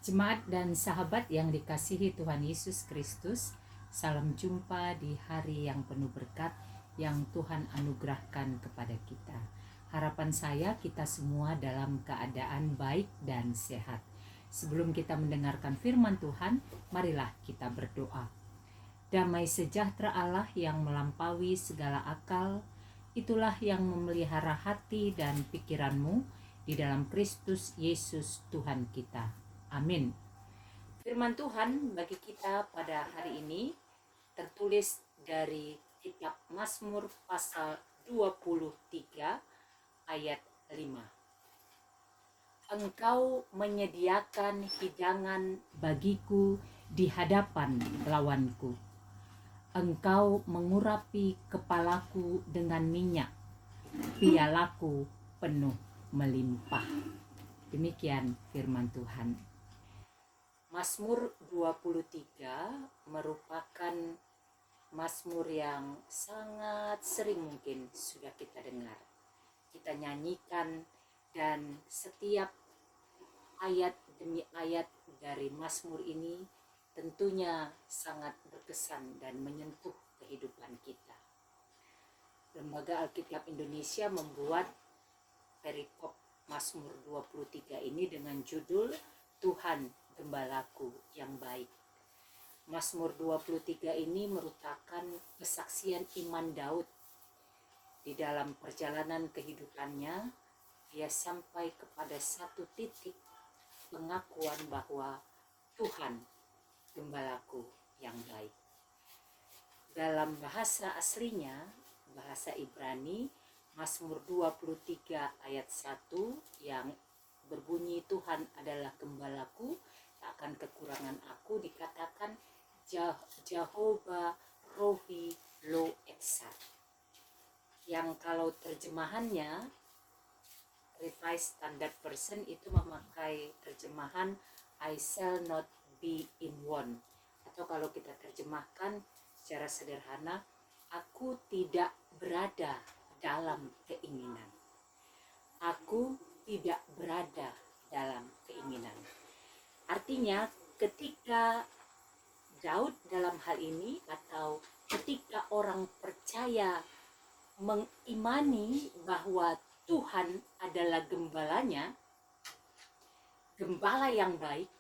Jemaat dan sahabat yang dikasihi Tuhan Yesus Kristus, salam jumpa di hari yang penuh berkat yang Tuhan anugerahkan kepada kita. Harapan saya kita semua dalam keadaan baik dan sehat. Sebelum kita mendengarkan firman Tuhan, marilah kita berdoa. Damai sejahtera Allah yang melampaui segala akal, itulah yang memelihara hati dan pikiranmu di dalam Kristus Yesus Tuhan kita. Amin. Firman Tuhan bagi kita pada hari ini tertulis dari kitab Mazmur pasal 23 ayat 5. Engkau menyediakan hidangan bagiku di hadapan lawanku. Engkau mengurapi kepalaku dengan minyak, pialaku penuh melimpah. Demikian firman Tuhan. Mazmur 23 merupakan mazmur yang sangat sering mungkin sudah kita dengar. Kita nyanyikan dan setiap ayat demi ayat dari mazmur ini tentunya sangat berkesan dan menyentuh kehidupan kita. Lembaga Alkitab Indonesia membuat perikop Mazmur 23 ini dengan judul Tuhan Gembalaku yang baik. Mazmur 23 ini merupakan kesaksian iman Daud. Di dalam perjalanan kehidupannya, dia sampai kepada satu titik pengakuan bahwa Tuhan Gembalaku yang baik. Dalam bahasa aslinya, bahasa Ibrani, Mazmur 23 ayat 1 yang berbunyi Tuhan adalah gembalaku, tak akan kekurangan aku, dikatakan Jehovah Rohi Lo Etsat, yang kalau terjemahannya Revised Standard Version itu memakai terjemahan I shall not be in want, atau kalau kita terjemahkan secara sederhana, aku tidak berada dalam keinginan. Aku tidak berada dalam keinginan. Artinya ketika Daud dalam hal ini, atau ketika orang percaya mengimani bahwa Tuhan adalah gembalanya, gembala yang baik,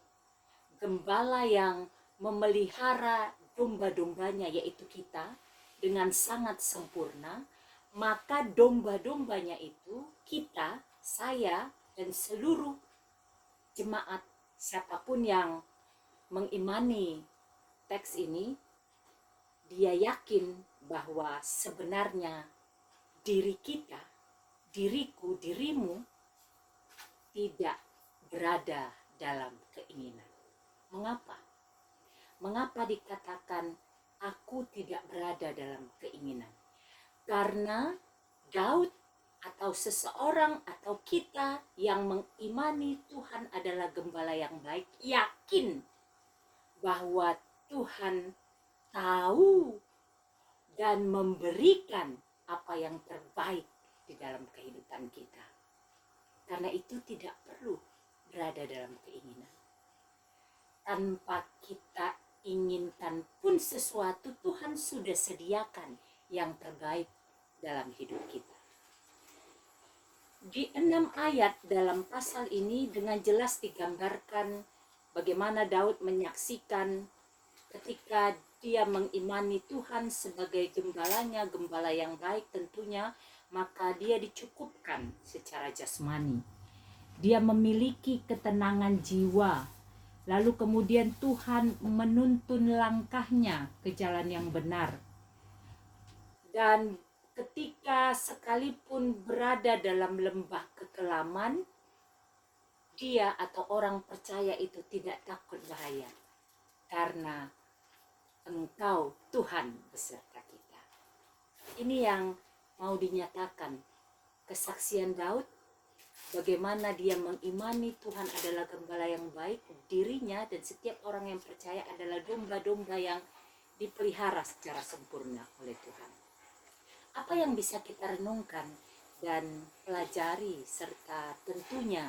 gembala yang memelihara domba-dombanya yaitu kita dengan sangat sempurna, maka domba-dombanya itu kita, saya, dan seluruh jemaat, siapapun yang mengimani teks ini, dia yakin bahwa sebenarnya diri kita, diriku, dirimu tidak berada dalam keinginan. Mengapa? Mengapa dikatakan aku tidak berada dalam keinginan? Karena Daud atau seseorang atau kita yang mengimani Tuhan adalah gembala yang baik, yakin bahwa Tuhan tahu dan memberikan apa yang terbaik di dalam kehidupan kita. Karena itu tidak perlu berada dalam keinginan. Tanpa kita inginkan pun sesuatu, Tuhan sudah sediakan yang terbaik dalam hidup kita. Di 6 ayat dalam pasal ini dengan jelas digambarkan bagaimana Daud menyaksikan ketika dia mengimani Tuhan sebagai gembalanya, gembala yang baik tentunya, maka dia dicukupkan secara jasmani. Dia memiliki ketenangan jiwa. Lalu kemudian Tuhan menuntun langkahnya ke jalan yang benar. Dan ketika sekalipun berada dalam lembah kekelaman, dia atau orang percaya itu tidak takut bahaya. Karena Engkau Tuhan beserta kita. Ini yang mau dinyatakan kesaksian Daud, bagaimana dia mengimani Tuhan adalah gembala yang baik, dirinya dan setiap orang yang percaya adalah domba-domba yang dipelihara secara sempurna oleh Tuhan. Apa yang bisa kita renungkan dan pelajari serta tentunya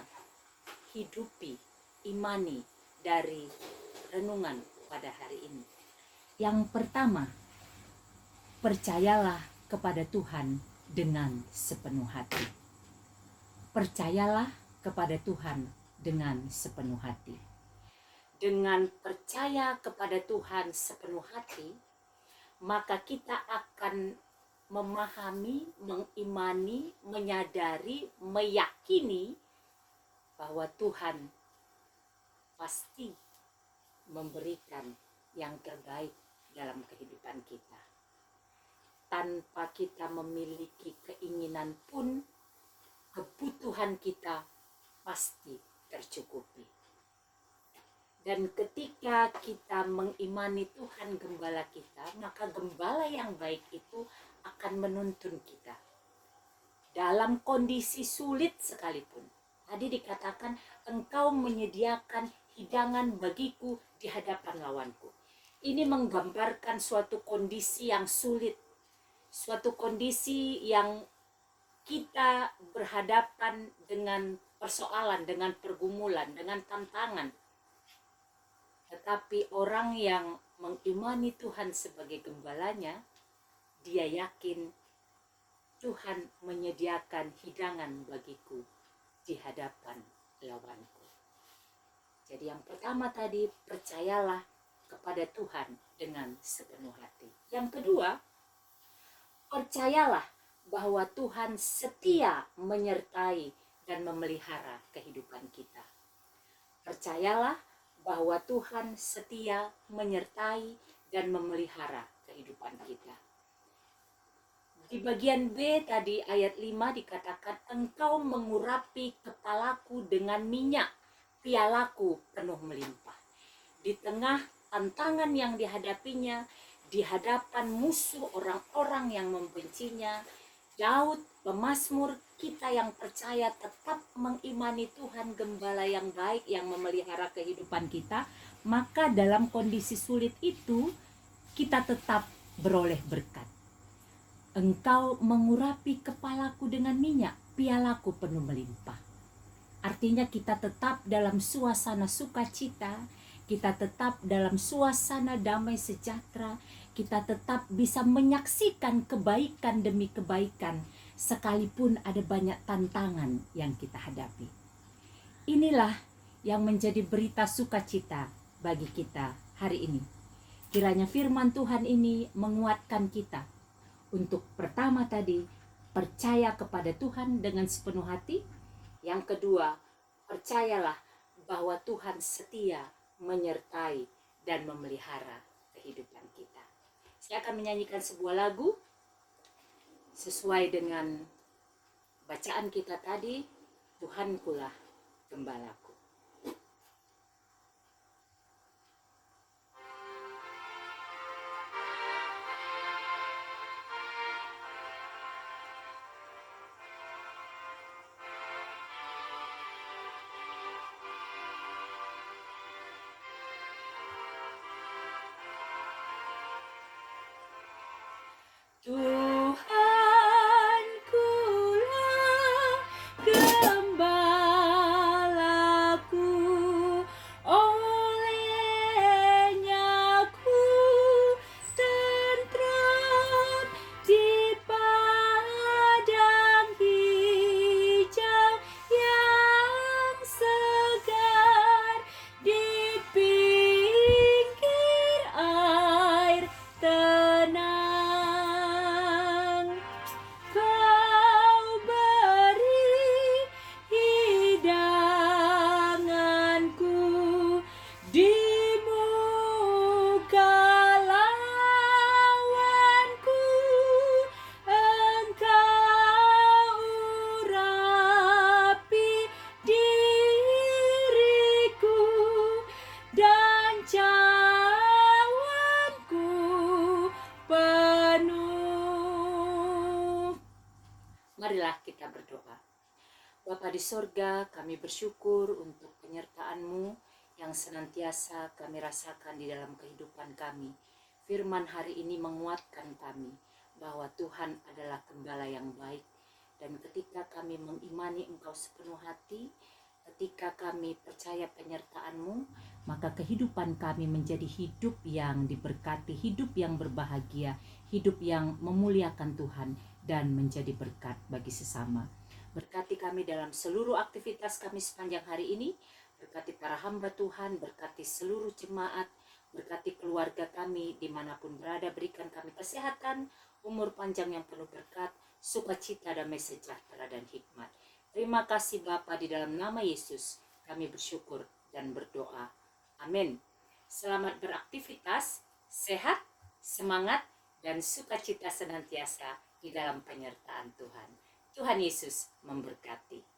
hidupi, imani dari renungan pada hari ini. Yang pertama, percayalah kepada Tuhan dengan sepenuh hati. Percayalah kepada Tuhan dengan sepenuh hati. Dengan percaya kepada Tuhan sepenuh hati, maka kita akan memahami, mengimani, menyadari, meyakini bahwa Tuhan pasti memberikan yang terbaik dalam kehidupan kita. Tanpa kita memiliki keinginan pun, kebutuhan kita pasti tercukupi. Dan ketika kita mengimani Tuhan gembala kita, maka gembala yang baik itu akan menuntun kita. Dalam kondisi sulit sekalipun. Tadi dikatakan, engkau menyediakan hidangan bagiku di hadapan lawanku. Ini menggambarkan suatu kondisi yang sulit. Suatu kondisi yang kita berhadapan dengan persoalan, dengan pergumulan, dengan tantangan. Tetapi orang yang mengimani Tuhan sebagai gembalanya, dia yakin Tuhan menyediakan hidangan bagiku di hadapan lawanku. Jadi yang pertama tadi, percayalah kepada Tuhan dengan sepenuh hati. Yang kedua, percayalah bahwa Tuhan setia menyertai dan memelihara kehidupan kita. Percayalah bahwa Tuhan setia menyertai dan memelihara kehidupan kita. Di bagian B tadi ayat 5 dikatakan, engkau mengurapi kepalaku dengan minyak, pialaku penuh melimpah. Di tengah tantangan yang dihadapinya, di hadapan musuh orang-orang yang membencinya, Daud, pemazmur kita yang percaya tetap mengimani Tuhan gembala yang baik yang memelihara kehidupan kita, maka dalam kondisi sulit itu kita tetap beroleh berkat. Engkau mengurapi kepalaku dengan minyak, pialaku penuh melimpah. Artinya kita tetap dalam suasana sukacita, kita tetap dalam suasana damai sejahtera, kita tetap bisa menyaksikan kebaikan demi kebaikan, sekalipun ada banyak tantangan yang kita hadapi. Inilah yang menjadi berita sukacita bagi kita hari ini. Kiranya firman Tuhan ini menguatkan kita untuk pertama tadi, percaya kepada Tuhan dengan sepenuh hati. Yang kedua, percayalah bahwa Tuhan setia menyertai dan memelihara kehidupan kita. Saya akan menyanyikan sebuah lagu sesuai dengan bacaan kita tadi, Tuhankulah gembalaku. Tuhankulah gembalaku, olehnya ku tenteram di padang hijau yang segar, di pinggir air tenang. Kau beri hidanganku di muka lawanku. Engkau urapi diriku dan cawanku penuh. Marilah kita berdoa. Bapa di sorga, kami bersyukur untuk penyertaan-Mu yang senantiasa kami rasakan di dalam kehidupan kami. Firman hari ini menguatkan kami bahwa Tuhan adalah gembala yang baik. Dan ketika kami mengimani Engkau sepenuh hati, Ketika kami percaya penyertaan-Mu, maka kehidupan kami menjadi hidup yang diberkati, hidup yang berbahagia, hidup yang memuliakan Tuhan, dan menjadi berkat bagi sesama. Berkati kami dalam seluruh aktivitas kami sepanjang hari ini, berkati para hamba Tuhan, berkati seluruh jemaat, berkati keluarga kami dimanapun berada, berikan kami kesehatan, umur panjang yang penuh berkat, sukacita, damai sejahtera, dan hikmat. Terima kasih Bapa, di dalam nama Yesus kami bersyukur dan berdoa. Amin. Selamat beraktivitas, sehat, semangat, dan sukacita senantiasa di dalam penyertaan Tuhan. Tuhan Yesus memberkati.